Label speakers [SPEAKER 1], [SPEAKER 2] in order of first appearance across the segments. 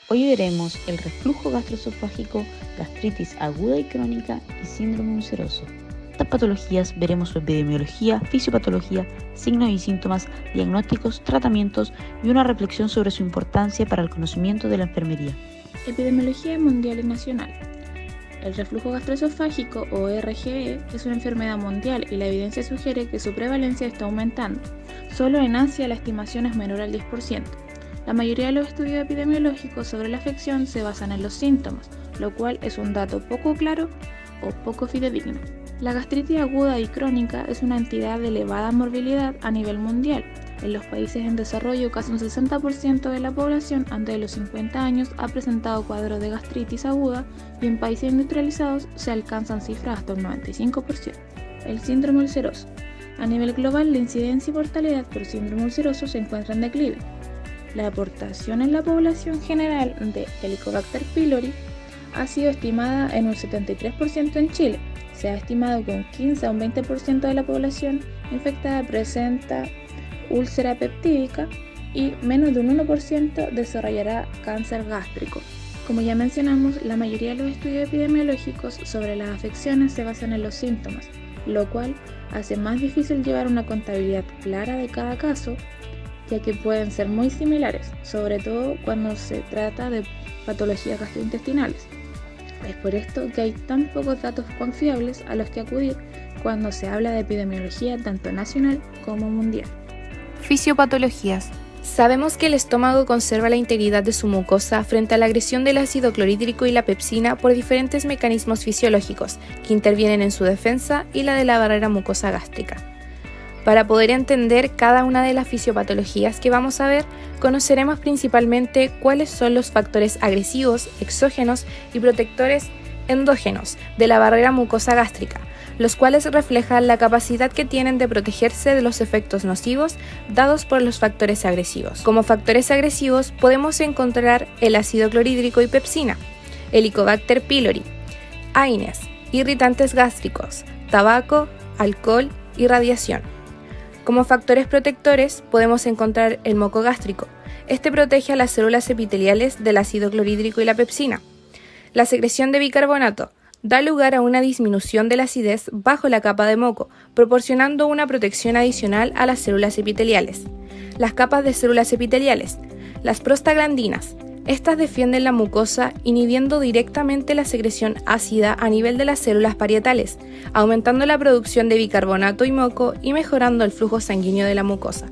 [SPEAKER 1] Hoy veremos el reflujo gastroesofágico, gastritis aguda y crónica y síndrome ulceroso. Estas patologías veremos su epidemiología, fisiopatología, signos y síntomas, diagnósticos, tratamientos y una reflexión sobre su importancia para el conocimiento de la enfermería.
[SPEAKER 2] Epidemiología mundial y nacional. El reflujo gastroesofágico o RGE es una enfermedad mundial y la evidencia sugiere que su prevalencia está aumentando. Solo en Asia la estimación es menor al 10%. La mayoría de los estudios epidemiológicos sobre la afección se basan en los síntomas, lo cual es un dato poco claro o poco fidedigno. La gastritis aguda y crónica es una entidad de elevada morbilidad a nivel mundial. En los países en desarrollo, casi un 60% de la población antes de los 50 años ha presentado cuadros de gastritis aguda y en países industrializados se alcanzan cifras hasta un 95%. El síndrome ulceroso. A nivel global, la incidencia y mortalidad por síndrome ulceroso se encuentra en declive. La aportación en la población general de Helicobacter pylori ha sido estimada en un 73% en Chile. Se ha estimado que un 15 a un 20% de la población infectada presenta úlcera peptídica y menos de un 1% desarrollará cáncer gástrico. Como ya mencionamos, la mayoría de los estudios epidemiológicos sobre las afecciones se basan en los síntomas, lo cual hace más difícil llevar una contabilidad clara de cada caso, ya que pueden ser muy similares, sobre todo cuando se trata de patologías gastrointestinales. Es por esto que hay tan pocos datos confiables a los que acudir cuando se habla de epidemiología tanto nacional como mundial.
[SPEAKER 3] Fisiopatologías. Sabemos que el estómago conserva la integridad de su mucosa frente a la agresión del ácido clorhídrico y la pepsina por diferentes mecanismos fisiológicos que intervienen en su defensa y la de la barrera mucosa gástrica. Para poder entender cada una de las fisiopatologías que vamos a ver, conoceremos principalmente cuáles son los factores agresivos, exógenos y protectores endógenos de la barrera mucosa gástrica, los cuales reflejan la capacidad que tienen de protegerse de los efectos nocivos dados por los factores agresivos. Como factores agresivos podemos encontrar el ácido clorhídrico y pepsina, Helicobacter pylori, AINES, irritantes gástricos, tabaco, alcohol y radiación. Como factores protectores podemos encontrar el moco gástrico. Este protege a las células epiteliales del ácido clorhídrico y la pepsina. La secreción de bicarbonato da lugar a una disminución de la acidez bajo la capa de moco, proporcionando una protección adicional a las células epiteliales. Las capas de células epiteliales. Las prostaglandinas. Estas defienden la mucosa inhibiendo directamente la secreción ácida a nivel de las células parietales, aumentando la producción de bicarbonato y moco y mejorando el flujo sanguíneo de la mucosa.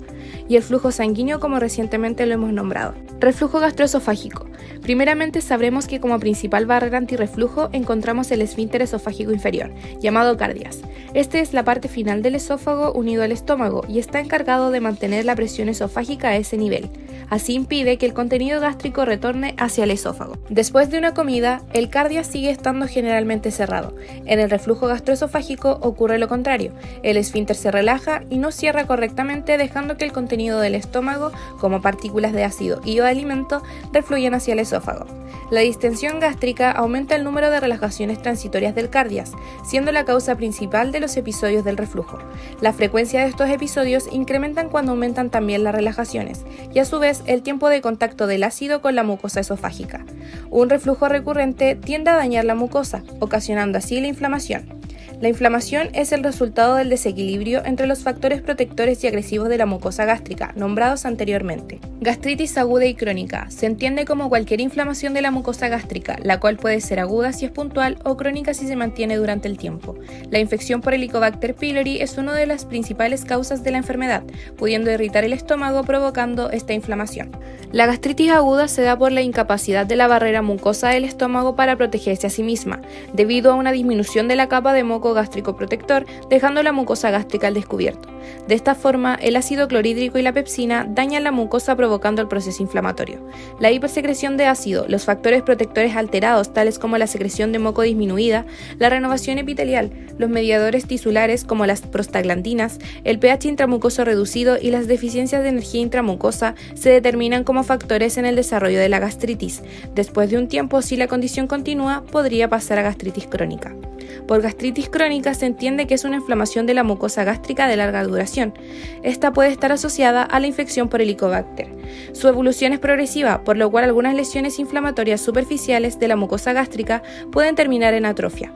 [SPEAKER 3] Y el flujo sanguíneo como recientemente lo hemos nombrado. Reflujo gastroesofágico. Primeramente sabremos que como principal barrera antirreflujo encontramos el esfínter esofágico inferior, llamado cardias. Este es la parte final del esófago unido al estómago y está encargado de mantener la presión esofágica a ese nivel. Así impide que el contenido gástrico retorne hacia el esófago. Después de una comida, el cardias sigue estando generalmente cerrado. En el reflujo gastroesofágico ocurre lo contrario. El esfínter se relaja y no cierra correctamente, dejando que el contenido del estómago, como partículas de ácido y o de alimento, refluyan hacia el esófago. La distensión gástrica aumenta el número de relajaciones transitorias del cardias, siendo la causa principal de los episodios del reflujo. La frecuencia de estos episodios incrementan cuando aumentan también las relajaciones, y a su vez el tiempo de contacto del ácido con la mucosa esofágica. Un reflujo recurrente tiende a dañar la mucosa, ocasionando así la inflamación. La inflamación es el resultado del desequilibrio entre los factores protectores y agresivos de la mucosa gástrica, nombrados anteriormente. Gastritis aguda y crónica. Se entiende como cualquier inflamación de la mucosa gástrica, la cual puede ser aguda si es puntual o crónica si se mantiene durante el tiempo. La infección por Helicobacter pylori es una de las principales causas de la enfermedad, pudiendo irritar el estómago provocando esta inflamación. La gastritis aguda se da por la incapacidad de la barrera mucosa del estómago para protegerse a sí misma, debido a una disminución de la capa de moco gástrico protector, dejando la mucosa gástrica al descubierto. De esta forma, el ácido clorhídrico y la pepsina dañan la mucosa provocando el proceso inflamatorio. La hipersecreción de ácido, los factores protectores alterados tales como la secreción de moco disminuida, la renovación epitelial, los mediadores tisulares como las prostaglandinas, el pH intramucoso reducido y las deficiencias de energía intramucosa se determinan como factores en el desarrollo de la gastritis. Después de un tiempo, si la condición continúa, podría pasar a gastritis crónica. Por gastritis crónica se entiende que es una inflamación de la mucosa gástrica de larga duración. Esta puede estar asociada a la infección por Helicobacter. Su evolución es progresiva, por lo cual algunas lesiones inflamatorias superficiales de la mucosa gástrica pueden terminar en atrofia.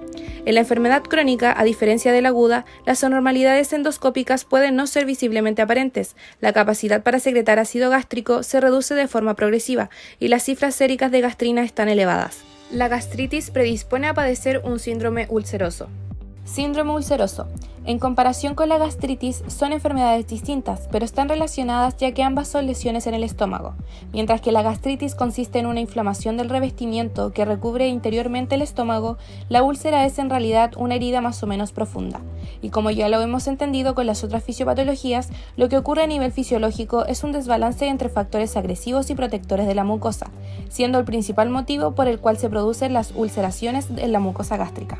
[SPEAKER 3] En la enfermedad crónica, a diferencia de la aguda, las anormalidades endoscópicas pueden no ser visiblemente aparentes. La capacidad para secretar ácido gástrico se reduce de forma progresiva y las cifras séricas de gastrina están elevadas. La gastritis predispone a padecer un síndrome ulceroso. Síndrome ulceroso. En comparación con la gastritis, son enfermedades distintas, pero están relacionadas ya que ambas son lesiones en el estómago. Mientras que la gastritis consiste en una inflamación del revestimiento que recubre interiormente el estómago, la úlcera es en realidad una herida más o menos profunda. Y como ya lo hemos entendido con las otras fisiopatologías, lo que ocurre a nivel fisiológico es un desbalance entre factores agresivos y protectores de la mucosa, siendo el principal motivo por el cual se producen las ulceraciones en la mucosa gástrica.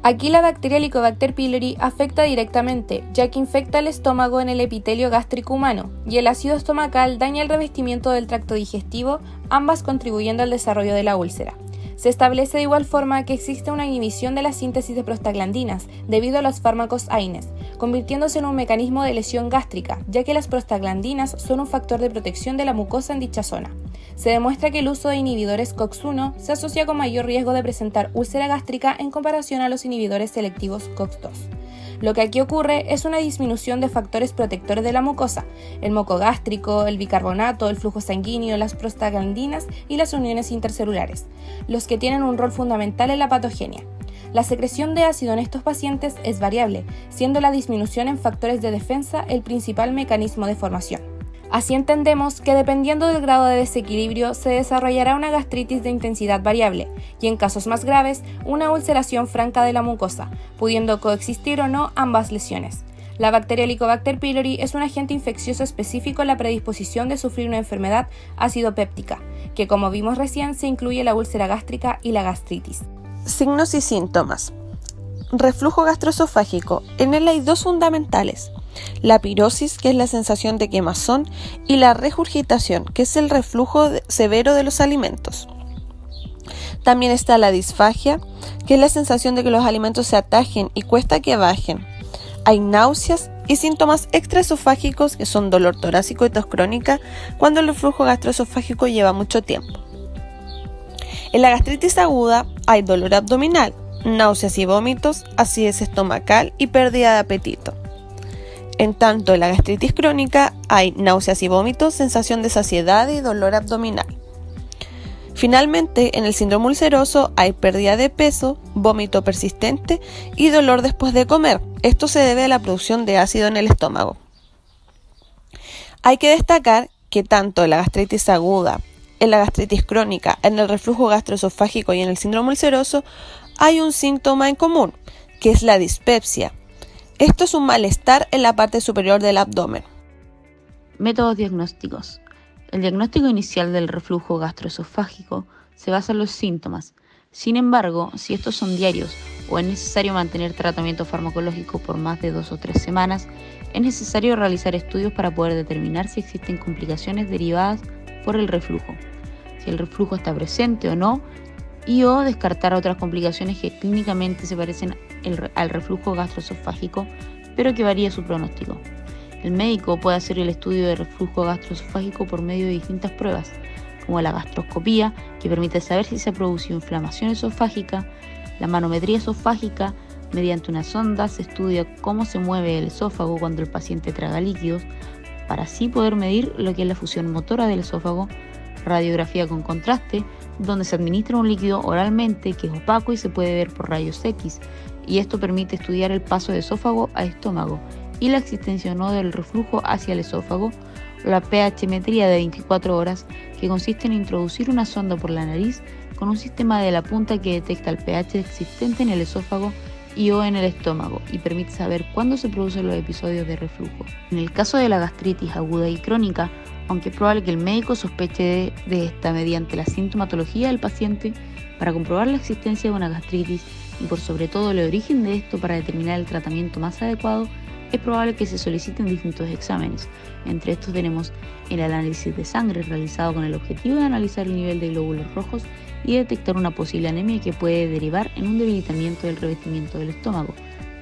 [SPEAKER 3] Aquí la bacteria Helicobacter pylori afecta directamente, ya que infecta el estómago en el epitelio gástrico humano, y el ácido estomacal daña el revestimiento del tracto digestivo, ambas contribuyendo al desarrollo de la úlcera. Se establece de igual forma que existe una inhibición de la síntesis de prostaglandinas debido a los fármacos AINES, convirtiéndose en un mecanismo de lesión gástrica, ya que las prostaglandinas son un factor de protección de la mucosa en dicha zona. Se demuestra que el uso de inhibidores COX-1 se asocia con mayor riesgo de presentar úlcera gástrica en comparación a los inhibidores selectivos COX-2. Lo que aquí ocurre es una disminución de factores protectores de la mucosa, el moco gástrico, el bicarbonato, el flujo sanguíneo, las prostaglandinas y las uniones intercelulares, los que tienen un rol fundamental en la patogenia. La secreción de ácido en estos pacientes es variable, siendo la disminución en factores de defensa el principal mecanismo de formación. Así entendemos que dependiendo del grado de desequilibrio se desarrollará una gastritis de intensidad variable y en casos más graves una ulceración franca de la mucosa, pudiendo coexistir o no ambas lesiones. La bacteria Helicobacter pylori es un agente infeccioso específico en la predisposición de sufrir una enfermedad acidopéptica, que como vimos recién se incluye la úlcera gástrica y la gastritis.
[SPEAKER 4] Signos y síntomas. Reflujo gastroesofágico. En él hay dos fundamentales: la pirosis, que es la sensación de quemazón, y la regurgitación, que es el reflujo severo de los alimentos. También está la disfagia, que es la sensación de que los alimentos se atajen y cuesta que bajen. Hay náuseas y síntomas extraesofágicos, que son dolor torácico y tos crónica, cuando el reflujo gastroesofágico lleva mucho tiempo. En la gastritis aguda hay dolor abdominal, náuseas y vómitos, acidez estomacal y pérdida de apetito. En tanto, en la gastritis crónica hay náuseas y vómitos, sensación de saciedad y dolor abdominal. Finalmente, en el síndrome ulceroso hay pérdida de peso, vómito persistente y dolor después de comer. Esto se debe a la producción de ácido en el estómago. Hay que destacar que tanto en la gastritis aguda, en la gastritis crónica, en el reflujo gastroesofágico y en el síndrome ulceroso hay un síntoma en común, que es la dispepsia. Esto es un malestar en la parte superior del abdomen.
[SPEAKER 1] Métodos diagnósticos. El diagnóstico inicial del reflujo gastroesofágico se basa en los síntomas. Sin embargo, si estos son diarios o es necesario mantener tratamiento farmacológico por más de 2 o 3 semanas, es necesario realizar estudios para poder determinar si existen complicaciones derivadas por el reflujo, si el reflujo está presente o no, y o descartar otras complicaciones que clínicamente se parecen al reflujo gastroesofágico, pero que varía su pronóstico. El médico puede hacer el estudio de reflujo gastroesofágico por medio de distintas pruebas, como la gastroscopía, que permite saber si se ha producido inflamación esofágica, la manometría esofágica. Mediante una sonda se estudia cómo se mueve el esófago cuando el paciente traga líquidos, para así poder medir lo que es la función motora del esófago. Radiografía con contraste, donde se administra un líquido oralmente que es opaco y se puede ver por rayos X, y esto permite estudiar el paso de esófago a estómago y la existencia o no del reflujo hacia el esófago. La pH-metría de 24 horas, que consiste en introducir una sonda por la nariz con un sistema de la punta que detecta el pH existente en el esófago y o en el estómago y permite saber cuándo se producen los episodios de reflujo. En el caso de la gastritis aguda y crónica, aunque es probable que el médico sospeche de esta mediante la sintomatología del paciente, para comprobar la existencia de una gastritis y por sobre todo el origen de esto para determinar el tratamiento más adecuado, es probable que se soliciten distintos exámenes. Entre estos tenemos el análisis de sangre realizado con el objetivo de analizar el nivel de glóbulos rojos y detectar una posible anemia que puede derivar en un debilitamiento del revestimiento del estómago.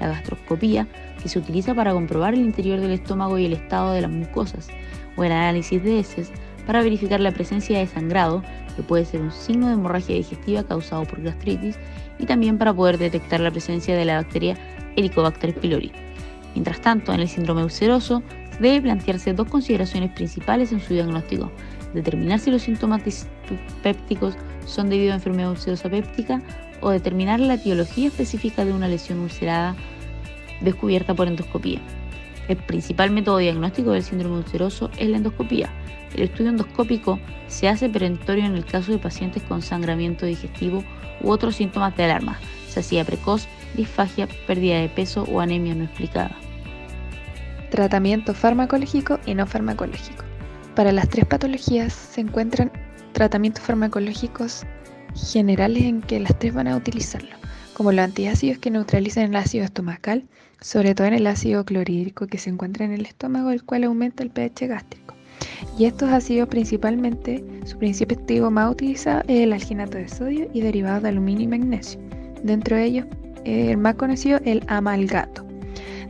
[SPEAKER 1] La gastroscopía, que se utiliza para comprobar el interior del estómago y el estado de las mucosas, o el análisis de heces para verificar la presencia de sangrado, que puede ser un signo de hemorragia digestiva causado por gastritis, y también para poder detectar la presencia de la bacteria Helicobacter pylori. Mientras tanto, en el síndrome ulceroso debe plantearse dos consideraciones principales en su diagnóstico: determinar si los síntomas pépticos son debido a enfermedad ulcerosa péptica o determinar la etiología específica de una lesión ulcerada descubierta por endoscopía. El principal método diagnóstico del síndrome ulceroso es la endoscopía. El estudio endoscópico se hace perentorio en el caso de pacientes con sangramiento digestivo u otros síntomas de alarma, saciedad precoz, disfagia, pérdida de peso o anemia no explicada.
[SPEAKER 3] Tratamiento farmacológico y no farmacológico. Para las tres patologías se encuentran tratamientos farmacológicos generales en que las tres van a utilizarlo, como los antiácidos que neutralizan el ácido estomacal, sobre todo en el ácido clorhídrico que se encuentra en el estómago, el cual aumenta el pH gástrico. Y estos ácidos principalmente, su principio activo más utilizado es el alginato de sodio y derivados de aluminio y magnesio. Dentro de ellos, el más conocido, el amalgato.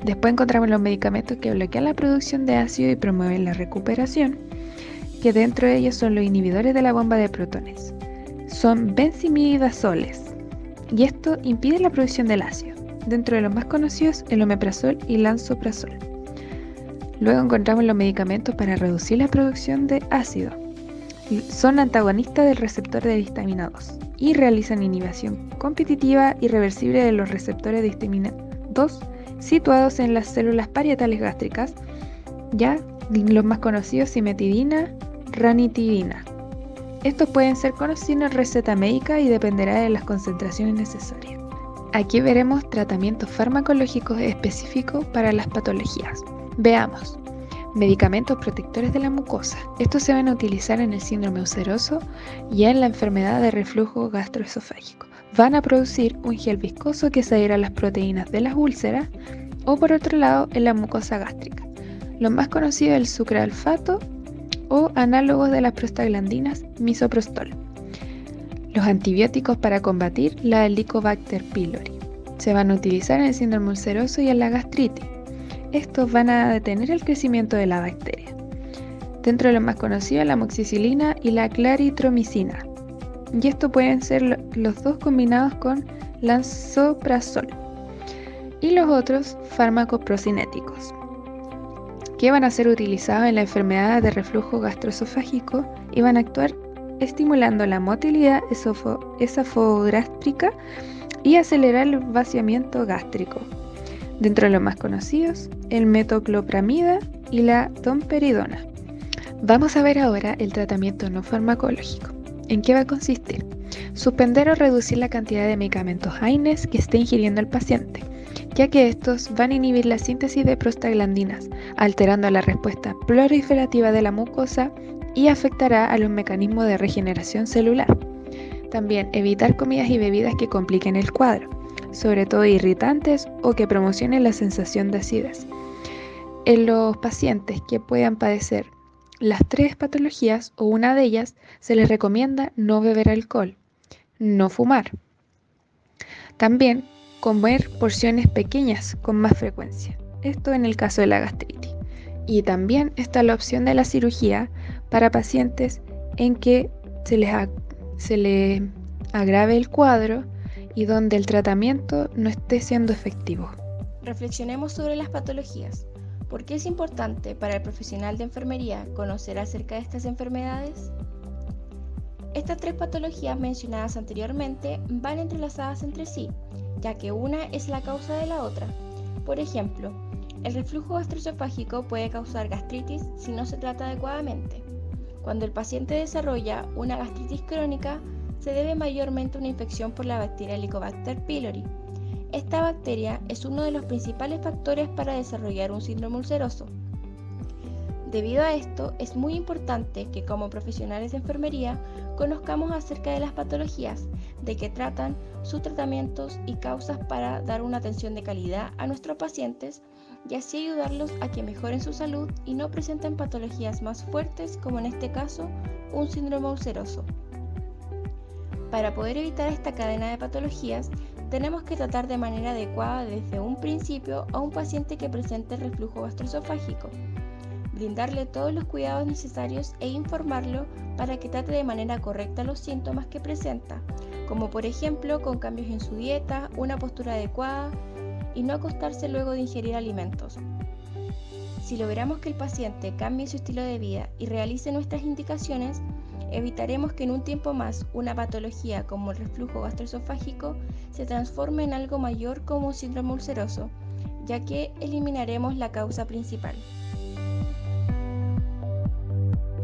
[SPEAKER 3] Después encontramos los medicamentos que bloquean la producción de ácido y promueven la recuperación, que dentro de ellos son los inhibidores de la bomba de protones. Son benzimidazoles, y esto impide la producción del ácido. Dentro de los más conocidos, el omeprazol y lansoprazol. Luego encontramos los medicamentos para reducir la producción de ácido. Son antagonistas del receptor de histamina 2 y realizan inhibición competitiva y reversible de los receptores de histamina 2 situados en las células parietales gástricas, ya los más conocidos cimetidina, ranitidina. Estos pueden ser conocidos en receta médica y dependerá de las concentraciones necesarias. Aquí veremos tratamientos farmacológicos específicos para las patologías. Veamos. Medicamentos protectores de la mucosa. Estos se van a utilizar en el síndrome ulceroso y en la enfermedad de reflujo gastroesofágico. Van a producir un gel viscoso que se adhiera a las proteínas de las úlceras o por otro lado en la mucosa gástrica. Lo más conocido es el sucralfato o análogos de las prostaglandinas misoprostol. Los antibióticos para combatir la Helicobacter pylori se van a utilizar en el síndrome ulceroso y en la gastritis. Estos van a detener el crecimiento de la bacteria. Dentro de los más conocidos, la amoxicilina y la claritromicina. Y estos pueden ser los dos combinados con lansoprazol. Y los otros fármacos procinéticos, que van a ser utilizados en la enfermedad de reflujo gastroesofágico y van a actuar estimulando la motilidad esofagogástrica y acelerar el vaciamiento gástrico. Dentro de los más conocidos, el metoclopramida y la domperidona. Vamos a ver ahora el tratamiento no farmacológico. ¿En qué va a consistir? Suspender o reducir la cantidad de medicamentos AINES que esté ingiriendo el paciente, ya que estos van a inhibir la síntesis de prostaglandinas, alterando la respuesta proliferativa de la mucosa y afectará a los mecanismos de regeneración celular. También evitar comidas y bebidas que compliquen el cuadro, sobre todo irritantes o que promocionen la sensación de acidez. En los pacientes que puedan padecer las tres patologías o una de ellas, se les recomienda no beber alcohol, no fumar. También comer porciones pequeñas con más frecuencia. Esto en el caso de la gastritis. Y también está la opción de la cirugía para pacientes en que se les agrave el cuadro y donde el tratamiento no esté siendo efectivo.
[SPEAKER 2] Reflexionemos sobre las patologías. ¿Por qué es importante para el profesional de enfermería conocer acerca de estas enfermedades? Estas tres patologías mencionadas anteriormente van entrelazadas entre sí, ya que una es la causa de la otra. Por ejemplo, el reflujo gastroesofágico puede causar gastritis si no se trata adecuadamente. Cuando el paciente desarrolla una gastritis crónica, se debe mayormente a una infección por la bacteria Helicobacter pylori. Esta bacteria es uno de los principales factores para desarrollar un síndrome ulceroso. Debido a esto, es muy importante que como profesionales de enfermería conozcamos acerca de las patologías, de qué tratan, sus tratamientos y causas para dar una atención de calidad a nuestros pacientes
[SPEAKER 5] y así ayudarlos a que mejoren su salud y no presenten patologías más fuertes, como en este caso un síndrome ulceroso. Para poder evitar esta cadena de patologías, tenemos que tratar de manera adecuada desde un principio a un paciente que presente reflujo gastroesofágico, brindarle todos los cuidados necesarios e informarlo para que trate de manera correcta los síntomas que presenta, como por ejemplo con cambios en su dieta, una postura adecuada y no acostarse luego de ingerir alimentos. Si logramos que el paciente cambie su estilo de vida y realice nuestras indicaciones, evitaremos que en un tiempo más una patología como el reflujo gastroesofágico se transforme en algo mayor como un síndrome ulceroso, ya que eliminaremos la causa principal.